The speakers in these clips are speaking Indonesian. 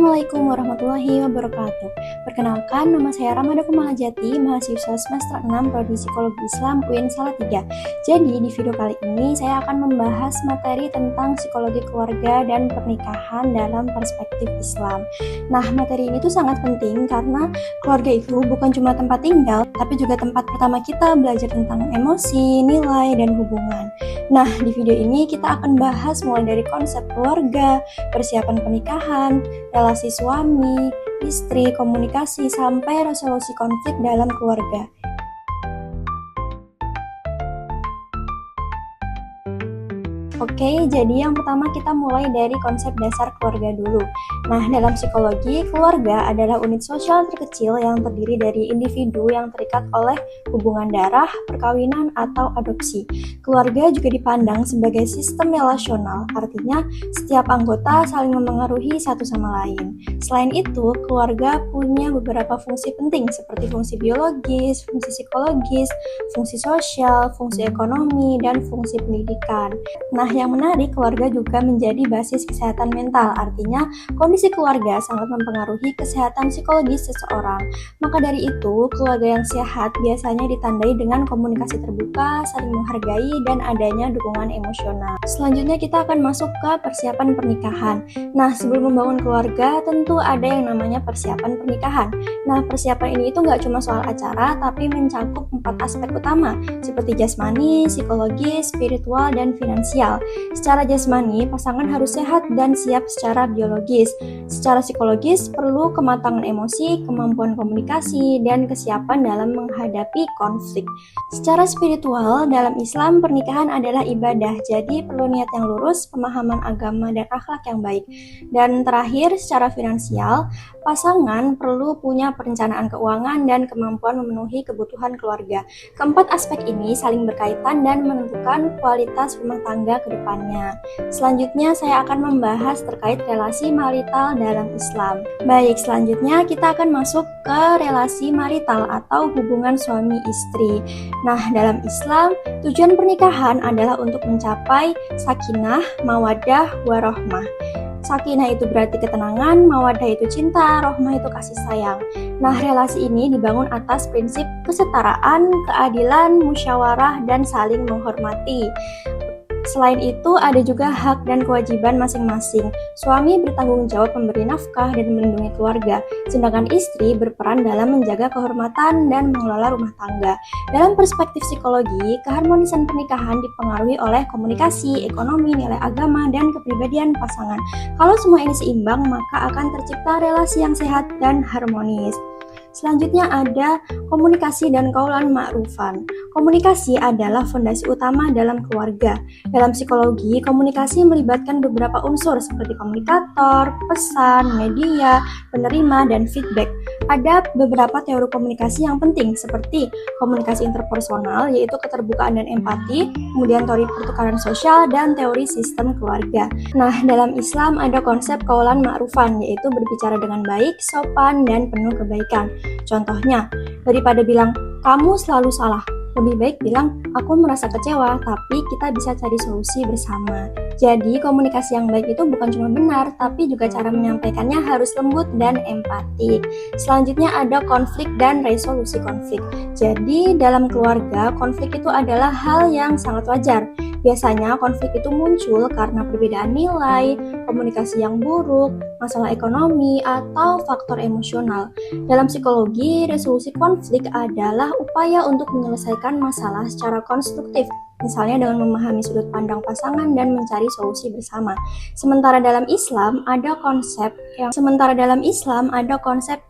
Assalamualaikum warahmatullahi wabarakatuh. Perkenalkan, nama saya Ramada Kumalajati, mahasiswa semester 6 Prodi Psikologi Islam UIN Salatiga. Jadi, di video kali ini saya akan membahas materi tentang psikologi keluarga dan pernikahan dalam perspektif Islam. Nah, materi ini tuh sangat penting karena keluarga itu bukan cuma tempat tinggal, tapi juga tempat pertama kita belajar tentang emosi, nilai, dan hubungan. Nah, di video ini kita akan bahas mulai dari konsep keluarga, persiapan pernikahan, relasi suami, istri, komunikasi, sampai resolusi konflik dalam keluarga. Oke, jadi yang pertama kita mulai dari konsep dasar keluarga dulu. Nah, dalam psikologi, keluarga adalah unit sosial terkecil yang terdiri dari individu yang terikat oleh hubungan darah, perkawinan, atau adopsi. Keluarga juga dipandang sebagai sistem relasional, artinya setiap anggota saling memengaruhi satu sama lain. Selain itu, keluarga punya beberapa fungsi penting seperti fungsi biologis, fungsi psikologis, fungsi sosial, fungsi ekonomi, dan fungsi pendidikan. Nah, yang menarik, keluarga juga menjadi basis kesehatan mental, artinya kondisi keluarga sangat mempengaruhi kesehatan psikologis seseorang. Maka dari itu, keluarga yang sehat biasanya ditandai dengan komunikasi terbuka, saling menghargai, dan adanya dukungan emosional. Selanjutnya kita akan masuk ke persiapan pernikahan. Nah, sebelum membangun keluarga, tentu ada yang namanya persiapan pernikahan. Nah, persiapan ini itu nggak cuma soal acara, tapi mencakup 4 aspek utama, seperti jasmani, psikologis, spiritual, dan finansial. Secara jasmani, pasangan harus sehat dan siap secara biologis. Secara psikologis, perlu kematangan emosi, kemampuan komunikasi, dan kesiapan dalam menghadapi konflik. Secara spiritual, dalam Islam, pernikahan adalah ibadah, jadi perlu niat yang lurus, pemahaman agama, dan akhlak yang baik. Dan terakhir, secara finansial, pasangan perlu punya perencanaan keuangan dan kemampuan memenuhi kebutuhan keluarga. Keempat aspek ini saling berkaitan dan menentukan kualitas rumah tangga ke depannya. Selanjutnya saya akan membahas terkait relasi marital dalam Islam. Baik, selanjutnya kita akan masuk ke relasi marital atau hubungan suami istri. Nah, dalam Islam, tujuan pernikahan adalah untuk mencapai sakinah, mawaddah, warohmah. Sakinah itu berarti ketenangan, mawaddah itu cinta, rohmah itu kasih sayang. Nah, relasi ini dibangun atas prinsip kesetaraan, keadilan, musyawarah, dan saling menghormati. Selain itu, ada juga hak dan kewajiban masing-masing. Suami bertanggung jawab memberi nafkah dan melindungi keluarga, sedangkan istri berperan dalam menjaga kehormatan dan mengelola rumah tangga. Dalam perspektif psikologi, keharmonisan pernikahan dipengaruhi oleh komunikasi, ekonomi, nilai agama, dan kepribadian pasangan. Kalau semua ini seimbang, maka akan tercipta relasi yang sehat dan harmonis. Selanjutnya ada komunikasi dan qaulan ma'rufan. Komunikasi adalah fondasi utama dalam keluarga. Dalam psikologi, komunikasi melibatkan beberapa unsur seperti komunikator, pesan, media, penerima, dan feedback. Ada beberapa teori komunikasi yang penting seperti komunikasi interpersonal, yaitu keterbukaan dan empati, kemudian teori pertukaran sosial, dan teori sistem keluarga. Nah, dalam Islam ada konsep qaulan ma'rufan, yaitu berbicara dengan baik, sopan, dan penuh kebaikan. Contohnya, daripada bilang, kamu selalu salah, lebih baik bilang, aku merasa kecewa, tapi kita bisa cari solusi bersama. Jadi, komunikasi yang baik itu bukan cuma benar, tapi juga cara menyampaikannya harus lembut dan empatik. Selanjutnya ada konflik dan resolusi konflik. Jadi, dalam keluarga, konflik itu adalah hal yang sangat wajar. Biasanya konflik itu muncul karena perbedaan nilai, komunikasi yang buruk, masalah ekonomi, atau faktor emosional. Dalam psikologi, resolusi konflik adalah upaya untuk menyelesaikan masalah secara konstruktif, misalnya dengan memahami sudut pandang pasangan dan mencari solusi bersama. Sementara dalam Islam ada konsep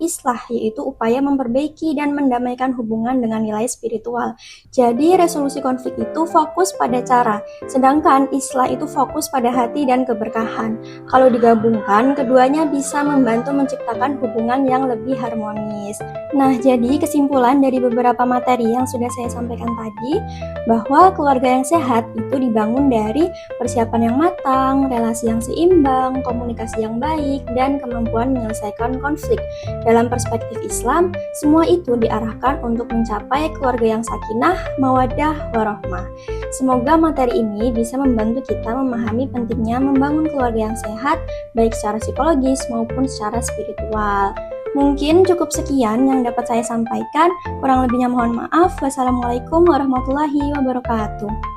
islah, yaitu upaya memperbaiki dan mendamaikan hubungan dengan nilai spiritual. Jadi resolusi konflik itu fokus pada cara, sedangkan islah itu fokus pada hati dan keberkahan. Kalau digabungkan, keduanya bisa membantu menciptakan hubungan yang lebih harmonis. Nah, jadi kesimpulan dari beberapa materi yang sudah saya sampaikan tadi, bahwa keluarga Keluarga yang sehat itu dibangun dari persiapan yang matang, relasi yang seimbang, komunikasi yang baik, dan kemampuan menyelesaikan konflik. Dalam perspektif Islam, semua itu diarahkan untuk mencapai keluarga yang sakinah, mawaddah, warahmah. Semoga materi ini bisa membantu kita memahami pentingnya membangun keluarga yang sehat, baik secara psikologis maupun secara spiritual. Mungkin cukup sekian yang dapat saya sampaikan. Kurang lebihnya mohon maaf. Wassalamualaikum warahmatullahi wabarakatuh.